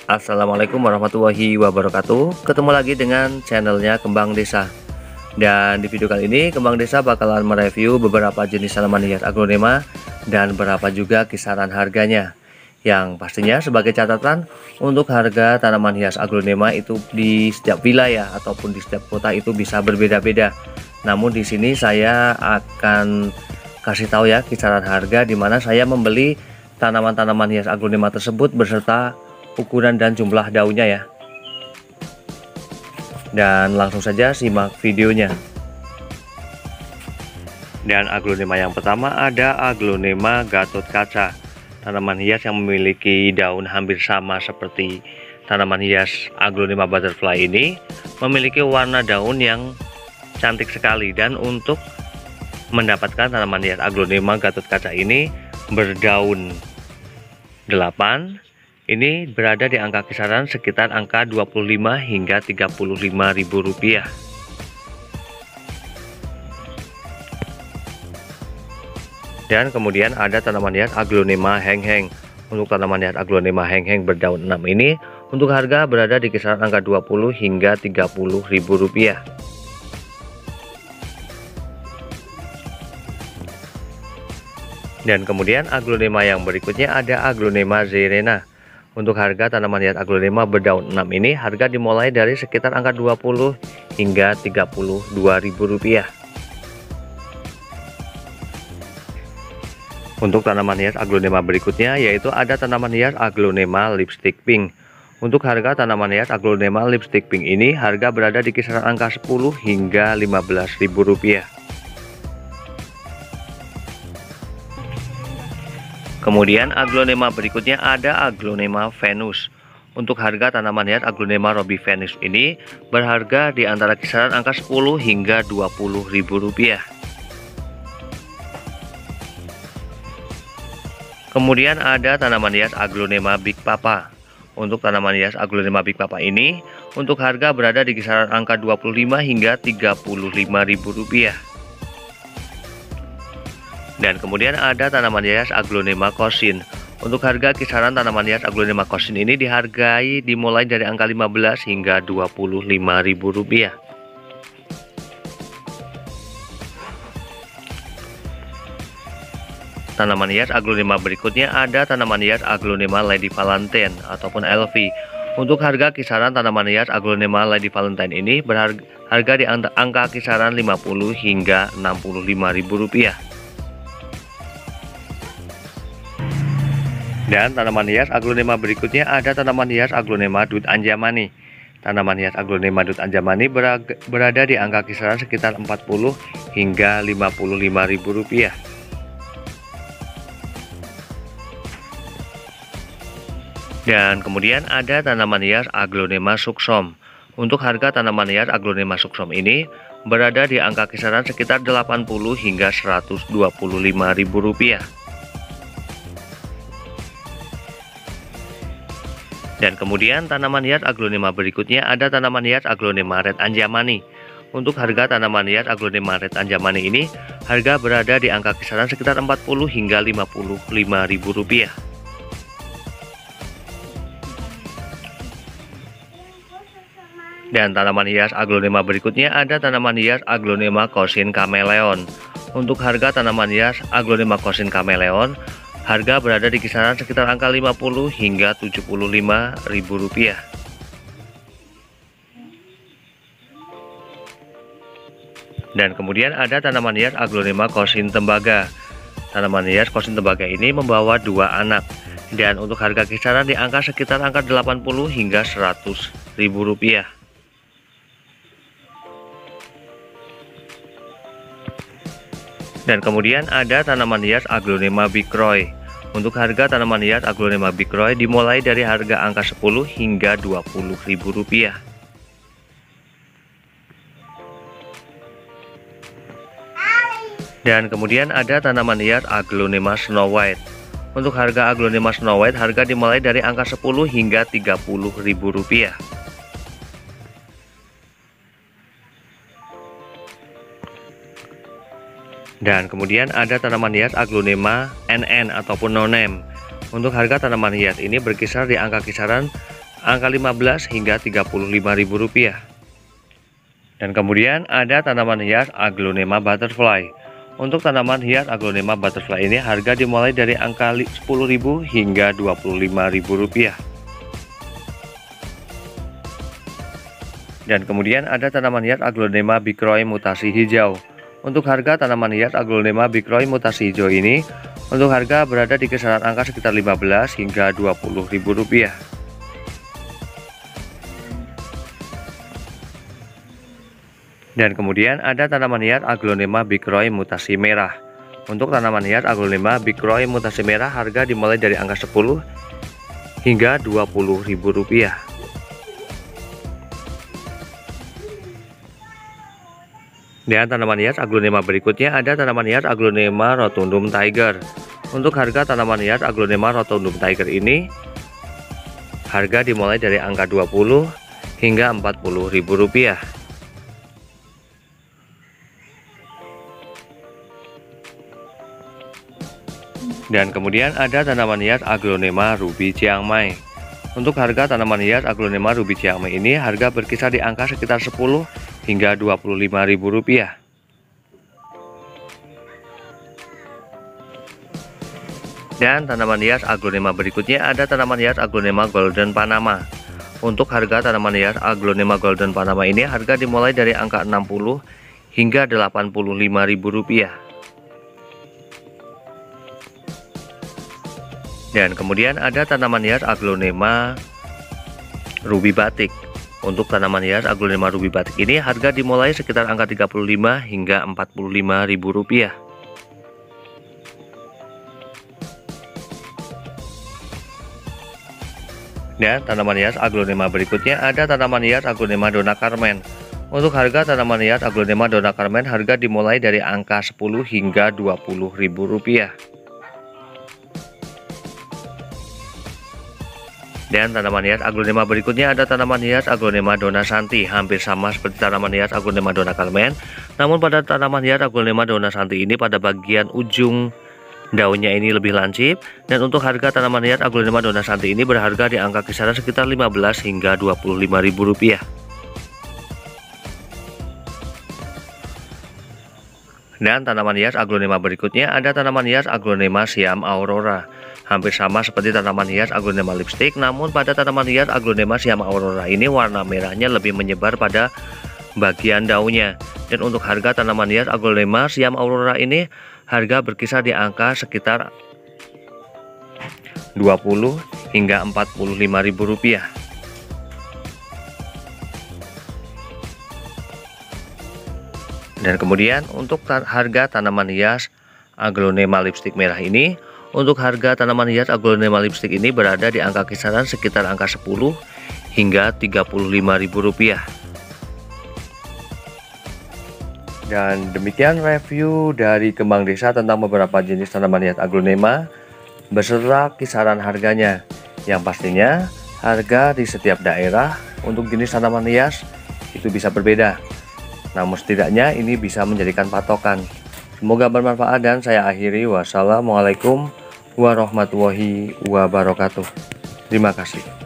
Assalamualaikum warahmatullahi wabarakatuh. Ketemu lagi dengan channelnya Kembang Desa. Dan di video kali ini Kembang Desa bakalan mereview beberapa jenis tanaman hias aglonema dan berapa juga kisaran harganya. Yang pastinya sebagai catatan, untuk harga tanaman hias aglonema itu di setiap wilayah ataupun di setiap kota itu bisa berbeda-beda. Namun di sini saya akan kasih tahu ya kisaran harga di mana saya membeli tanaman-tanaman hias aglonema tersebut beserta ukuran dan jumlah daunnya ya. Dan langsung saja simak videonya. Dan aglonema yang pertama ada aglonema Gatotkaca, tanaman hias yang memiliki daun hampir sama seperti tanaman hias aglonema butterfly ini, memiliki warna daun yang cantik sekali. Dan untuk mendapatkan tanaman hias aglonema Gatotkaca ini berdaun 8, ini berada di angka kisaran sekitar angka 25 hingga 35 ribu rupiah. Dan kemudian ada tanaman hias aglonema hengheng. Untuk tanaman hias aglonema hengheng berdaun 6 ini untuk harga berada di kisaran angka 20 hingga 30 ribu rupiah. Dan kemudian aglonema yang berikutnya ada aglonema zeirena. Untuk harga tanaman hias aglonema berdaun 6 ini harga dimulai dari sekitar angka 20 hingga 32 ribu rupiah. Untuk tanaman hias aglonema berikutnya yaitu ada tanaman hias aglonema lipstick pink. Untuk harga tanaman hias aglonema lipstick pink ini harga berada di kisaran angka 10 hingga 15 ribu rupiah. Kemudian aglonema berikutnya ada aglonema Venus. Untuk harga tanaman hias aglonema Robby Venus ini berharga di antara kisaran angka 10 hingga 20 ribu rupiah. Kemudian ada tanaman hias aglonema Big Papa. Untuk tanaman hias aglonema Big Papa ini untuk harga berada di kisaran angka 25 hingga 35 ribu rupiah. Dan kemudian ada tanaman hias aglonema Kosin. Untuk harga kisaran tanaman hias aglonema Kosin ini dihargai dimulai dari angka 15 hingga 25 ribu rupiah. Tanaman hias aglonema berikutnya ada tanaman hias aglonema Lady Valentine ataupun LV. Untuk harga kisaran tanaman hias aglonema Lady Valentine ini berharga di angka kisaran 50 hingga 65 ribu rupiah. Dan tanaman hias aglonema berikutnya ada tanaman hias aglonema Dut Anjamani. Tanaman hias aglonema Dut Anjamani berada di angka kisaran sekitar 40 hingga 55 ribu rupiah. Dan kemudian ada tanaman hias aglonema Suksom. Untuk harga tanaman hias aglonema Suksom ini berada di angka kisaran sekitar 80 hingga 125 ribu rupiah. Dan kemudian tanaman hias aglonema berikutnya ada tanaman hias aglonema Red Anjamani. Untuk harga tanaman hias aglonema Red Anjamani ini harga berada di angka kisaran sekitar 40 hingga 55 ribu rupiah. Dan tanaman hias aglonema berikutnya ada tanaman hias aglonema Kosin Kameleon. Untuk harga tanaman hias aglonema Kosin Kameleon harga berada di kisaran sekitar angka 50 hingga 75 ribu rupiah. Dan kemudian ada tanaman hias aglonema Kosin Tembaga. Tanaman hias Kosin Tembaga ini membawa 2 anak. Dan untuk harga kisaran di angka sekitar angka 80 hingga 100 ribu rupiah. Dan kemudian ada tanaman hias aglonema Big Roy. Untuk harga tanaman hias aglonema Big Roy dimulai dari harga angka 10 hingga 20 ribu rupiah. Dan kemudian ada tanaman hias aglonema Snow White. Untuk harga aglonema Snow White harga dimulai dari angka 10 hingga 30 ribu rupiah. Dan kemudian ada tanaman hias aglonema NN ataupun no name. Untuk harga tanaman hias ini berkisar di angka kisaran angka 15 hingga Rp35.000. Dan kemudian ada tanaman hias Aglonema butterfly. Untuk tanaman hias Aglonema butterfly ini harga dimulai dari angka 10.000 hingga Rp25.000. Dan kemudian ada tanaman hias Aglonema Bikroy mutasi hijau. Untuk harga tanaman hias Aglonema Bikroy mutasi hijau ini, untuk harga berada di kisaran angka sekitar 15 hingga Rp20.000. Dan kemudian ada tanaman hias Aglonema Bikroy mutasi merah. Untuk tanaman hias Aglonema Bikroy mutasi merah harga dimulai dari angka 10 hingga Rp20.000. Dan tanaman hias Aglonema berikutnya ada tanaman hias Aglonema rotundum tiger. Untuk harga tanaman hias Aglonema rotundum tiger ini harga dimulai dari angka 20 hingga Rp40.000. Dan kemudian ada tanaman hias Aglonema ruby Chiang Mai. Untuk harga tanaman hias Aglonema ruby Chiang Mai ini harga berkisar di angka sekitar 10 hingga Rp25.000. Dan tanaman hias Aglonema berikutnya ada tanaman hias Aglonema golden Panama. Untuk harga tanaman hias Aglonema golden Panama ini harga dimulai dari angka 60 hingga Rp85.000. Dan kemudian ada tanaman hias Aglonema ruby batik. Untuk tanaman hias Aglonema ruby batik ini harga dimulai sekitar angka 35 hingga Rp45.000. Dan tanaman hias Aglonema berikutnya ada tanaman hias Aglonema Donna Carmen. Untuk harga tanaman hias Aglonema Donna Carmen harga dimulai dari angka 10 hingga Rp20.000. Dan tanaman hias Aglonema berikutnya ada tanaman hias Aglonema Donna Santi, hampir sama seperti tanaman hias Aglonema Donna Carmen. Namun pada tanaman hias Aglonema Donna Santi ini pada bagian ujung daunnya ini lebih lancip. Dan untuk harga tanaman hias Aglonema Donna Santi ini berharga di angka kisaran sekitar 15 hingga Rp25.000. Dan tanaman hias Aglonema berikutnya ada tanaman hias Aglonema Siam Aurora. Hampir sama seperti tanaman hias Aglonema lipstick, namun pada tanaman hias Aglonema Siam Aurora ini warna merahnya lebih menyebar pada bagian daunnya. Dan untuk harga tanaman hias Aglonema Siam Aurora ini harga berkisar di angka sekitar 20 hingga Rp45.000. Dan kemudian untuk harga tanaman hias Aglonema lipstick merah ini, untuk harga tanaman hias Aglonema lipstick ini berada di angka kisaran sekitar angka 10 hingga Rp35.000. Dan demikian review dari Kembang Desa tentang beberapa jenis tanaman hias Aglonema beserta kisaran harganya. Yang pastinya harga di setiap daerah untuk jenis tanaman hias itu bisa berbeda. Namun setidaknya ini bisa menjadikan patokan. Semoga bermanfaat dan saya akhiri. Wassalamualaikum warahmatullahi wabarakatuh. Terima kasih.